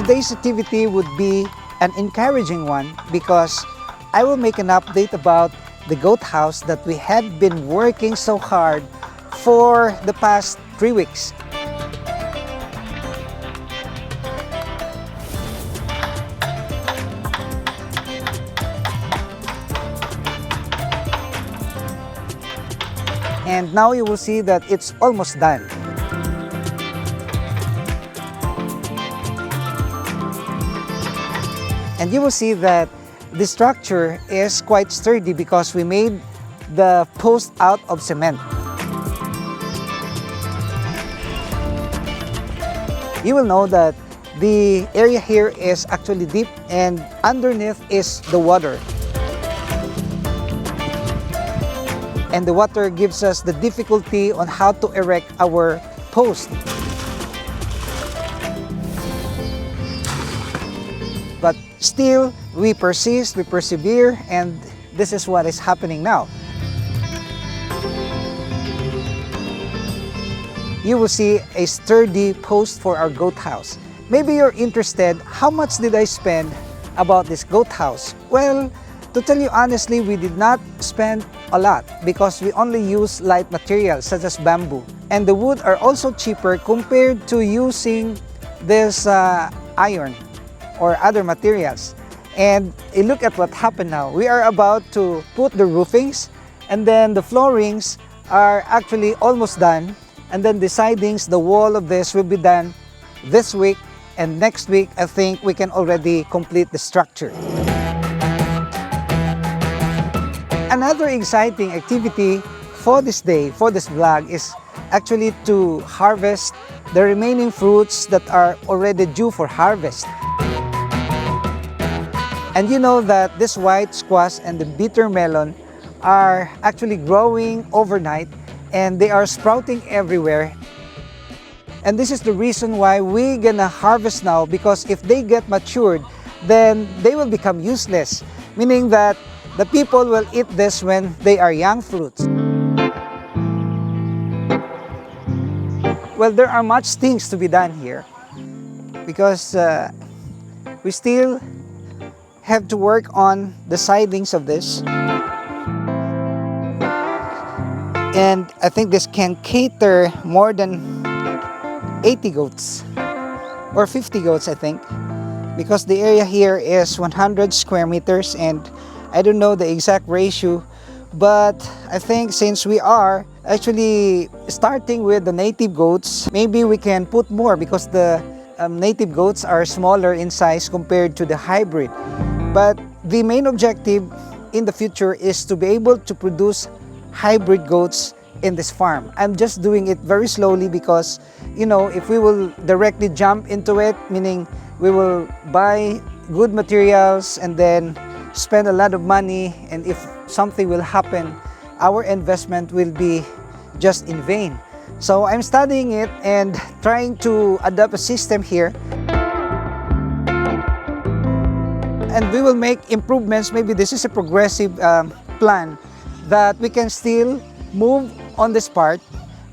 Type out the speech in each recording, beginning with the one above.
today's activity would be an encouraging one because I will make an update about the goat house that we had been working so hard for the past 3 weeks. And now you will see that it's almost done. And you will see that the structure is quite sturdy because we made the post out of cement. You will know that the area here is actually deep and underneath is the water. And the water gives us the difficulty on how to erect our post. But still, we persist, we persevere, and this is what is happening now. You will see a sturdy post for our goat house. Maybe you're interested, how much did I spend about this goat house? Well, to tell you honestly, we did not spend a lot because we only use light materials such as bamboo. And the wood are also cheaper compared to using this iron or other materials. And look at what happened now. We are about to put the roofings, and then the floorings are actually almost done. And then the sidings, the wall of this will be done this week, and next week I think we can already complete the structure. Another exciting activity for this day, for this vlog, is actually to harvest the remaining fruits that are already due for harvest. And you know that this white squash and the bitter melon are actually growing overnight and they are sprouting everywhere. And this is the reason why we're gonna harvest now, because if they get matured, then they will become useless, meaning that the people will eat this when they are young fruits. Well, there are much things to be done here because we still have to work on the sidings of this. And I think this can cater more than 80 goats or 50 goats, I think, because the area here is 100 square meters, and I don't know the exact ratio, but I think since we are actually starting with the native goats, maybe we can put more because the native goats are smaller in size compared to the hybrid. But the main objective in the future is to be able to produce hybrid goats in this farm. I'm just doing it very slowly because, you know, if we will directly jump into it, meaning we will buy good materials and then spend a lot of money, and if something will happen, our investment will be just in vain. So I'm studying it and trying to adapt a system here. And we will make improvements. Maybe this is a progressive plan that we can still move on this part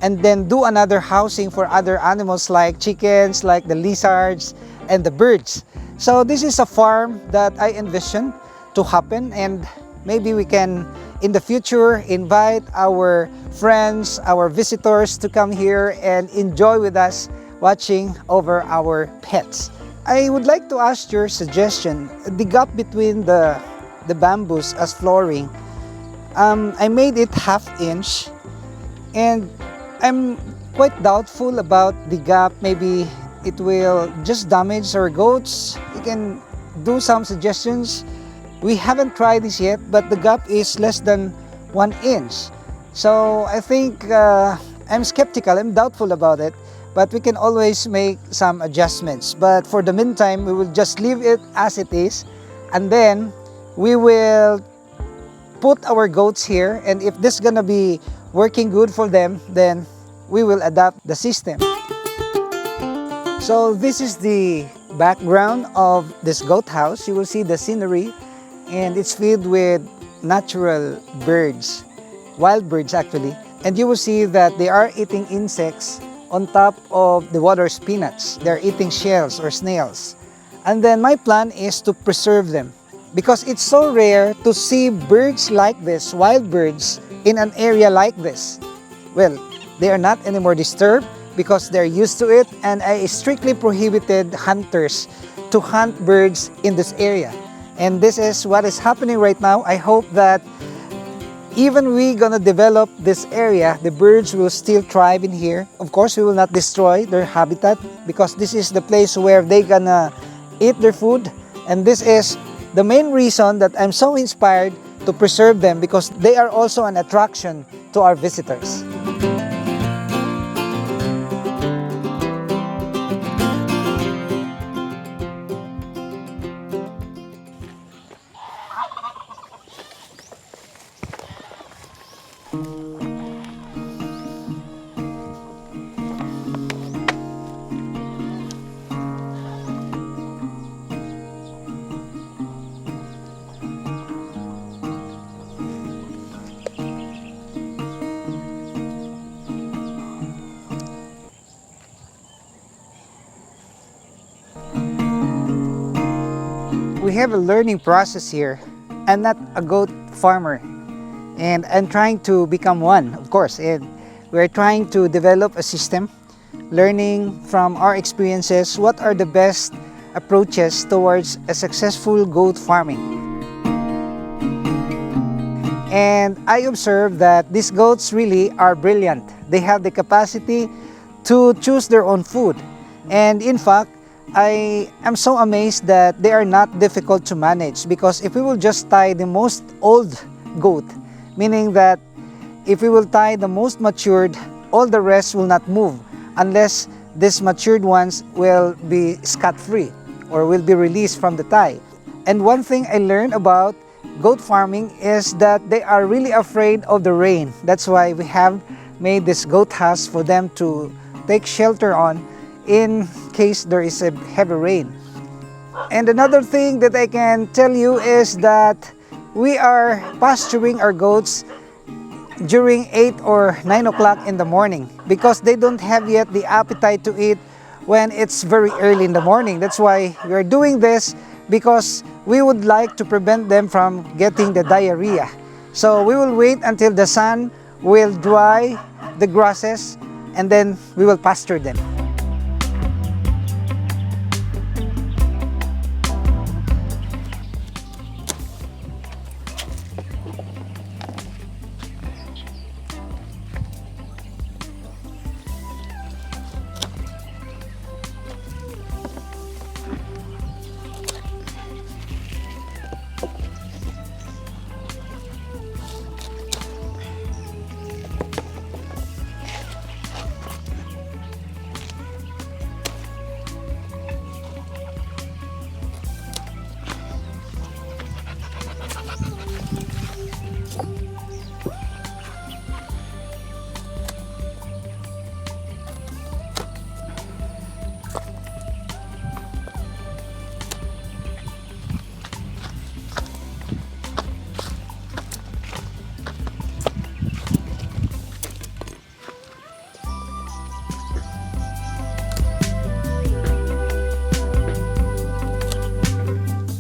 and then do another housing for other animals like chickens, like the lizards and the birds. So this is a farm that I envision to happen, and maybe we can in the future invite our friends, our visitors to come here and enjoy with us watching over our pets. I would like to ask your suggestion. The gap between the bamboos as flooring, I made it 1/2 inch, and I'm quite doubtful about the gap. Maybe it will just damage our goats. You can do some suggestions. We haven't tried this yet, but the gap is less than 1 inch. So I think I'm skeptical, I'm doubtful about it, but we can always make some adjustments. But for the meantime, we will just leave it as it is, and then we will put our goats here, and if this is gonna be working good for them, then we will adapt the system. So this is the background of this goat house. You will see the scenery, and it's filled with natural birds, wild birds actually. And you will see that they are eating insects on top of the water spinach. They're eating shells or snails. And then my plan is to preserve them because it's so rare to see birds like this, wild birds, in an area like this. Well, they are not anymore disturbed because they're used to it, and I strictly prohibited hunters to hunt birds in this area. And this is what is happening right now. I hope that even we gonna develop this area, the birds will still thrive in here. Of course, we will not destroy their habitat because this is the place where they gonna eat their food. And this is the main reason that I'm so inspired to preserve them, because they are also an attraction to our visitors. We have a learning process here. I'm not a goat farmer, and I'm trying to become one, of course, and we're trying to develop a system, learning from our experiences what are the best approaches towards a successful goat farming. And I observe that these goats really are brilliant. They have the capacity to choose their own food, and in fact, I am so amazed that they are not difficult to manage, because if we will just tie the most old goat, meaning that if we will tie the most matured, all the rest will not move unless these matured ones will be scot-free or will be released from the tie. And one thing I learned about goat farming is that they are really afraid of the rain. That's why we have made this goat house for them to take shelter on in case there is a heavy rain. And another thing that I can tell you is that we are pasturing our goats during 8 or 9 o'clock in the morning, because they don't have yet the appetite to eat when it's very early in the morning. That's why we are doing this, because we would like to prevent them from getting the diarrhea. So we will wait until the sun will dry the grasses, and then we will pasture them.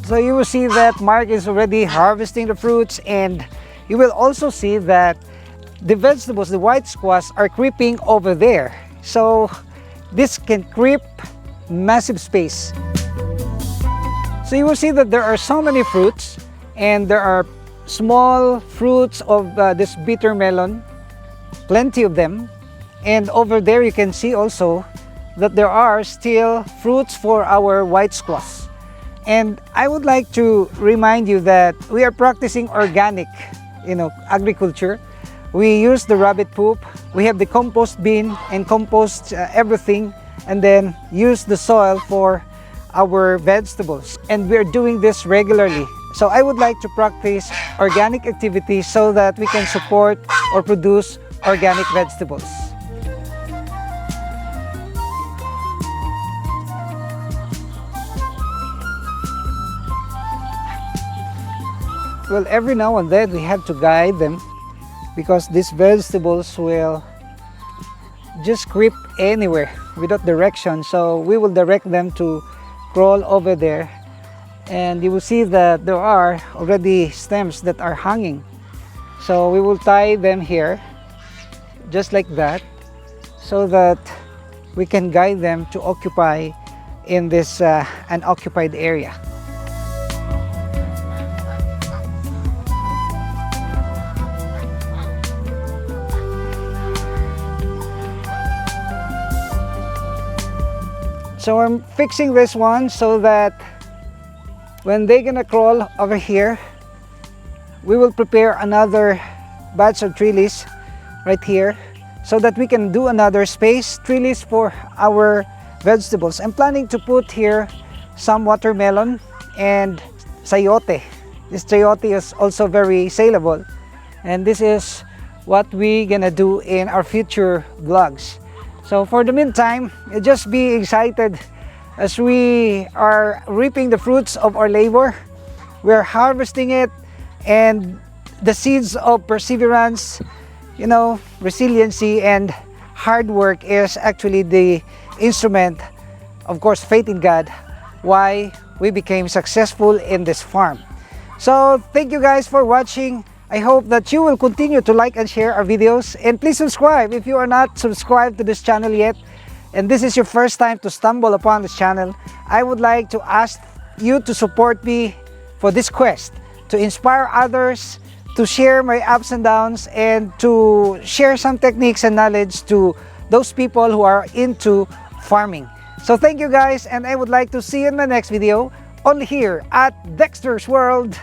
So you will see that Mark is already harvesting the fruits, and you will also see that the vegetables, the white squash, are creeping over there. So this can creep massive space. So you will see that there are so many fruits, and there are small fruits of this bitter melon, plenty of them. And over there you can see also that there are still fruits for our white squash. And I would like to remind you that we are practicing organic, agriculture. We use the rabbit poop, we have the compost bin and compost everything, and then use the soil for our vegetables. And we're doing this regularly. So I would like to practice organic activities so that we can support or produce organic vegetables. Well, every now and then we have to guide them, because these vegetables will just creep anywhere without direction. So we will direct them to crawl over there, and you will see that there are already stems that are hanging. So we will tie them here just like that, so that we can guide them to occupy in this unoccupied area. So I'm fixing this one so that when they're gonna crawl over here, we will prepare another batch of trellis right here, so that we can do another space trellis for our vegetables. I'm planning to put here some watermelon and sayote. This sayote is also very saleable, and this is what we're gonna do in our future vlogs. So for the meantime, just be excited as we are reaping the fruits of our labor. We're harvesting it, and the seeds of perseverance, you know, resiliency and hard work is actually the instrument, of course, faith in God, why we became successful in this farm. So thank you guys for watching. I hope that you will continue to like and share our videos, and please subscribe if you are not subscribed to this channel yet and this is your first time to stumble upon this channel. I would like to ask you to support me for this quest to inspire others, to share my ups and downs, and to share some techniques and knowledge to those people who are into farming. So thank you guys, and I would like to see you in my next video only here at Dexter's World.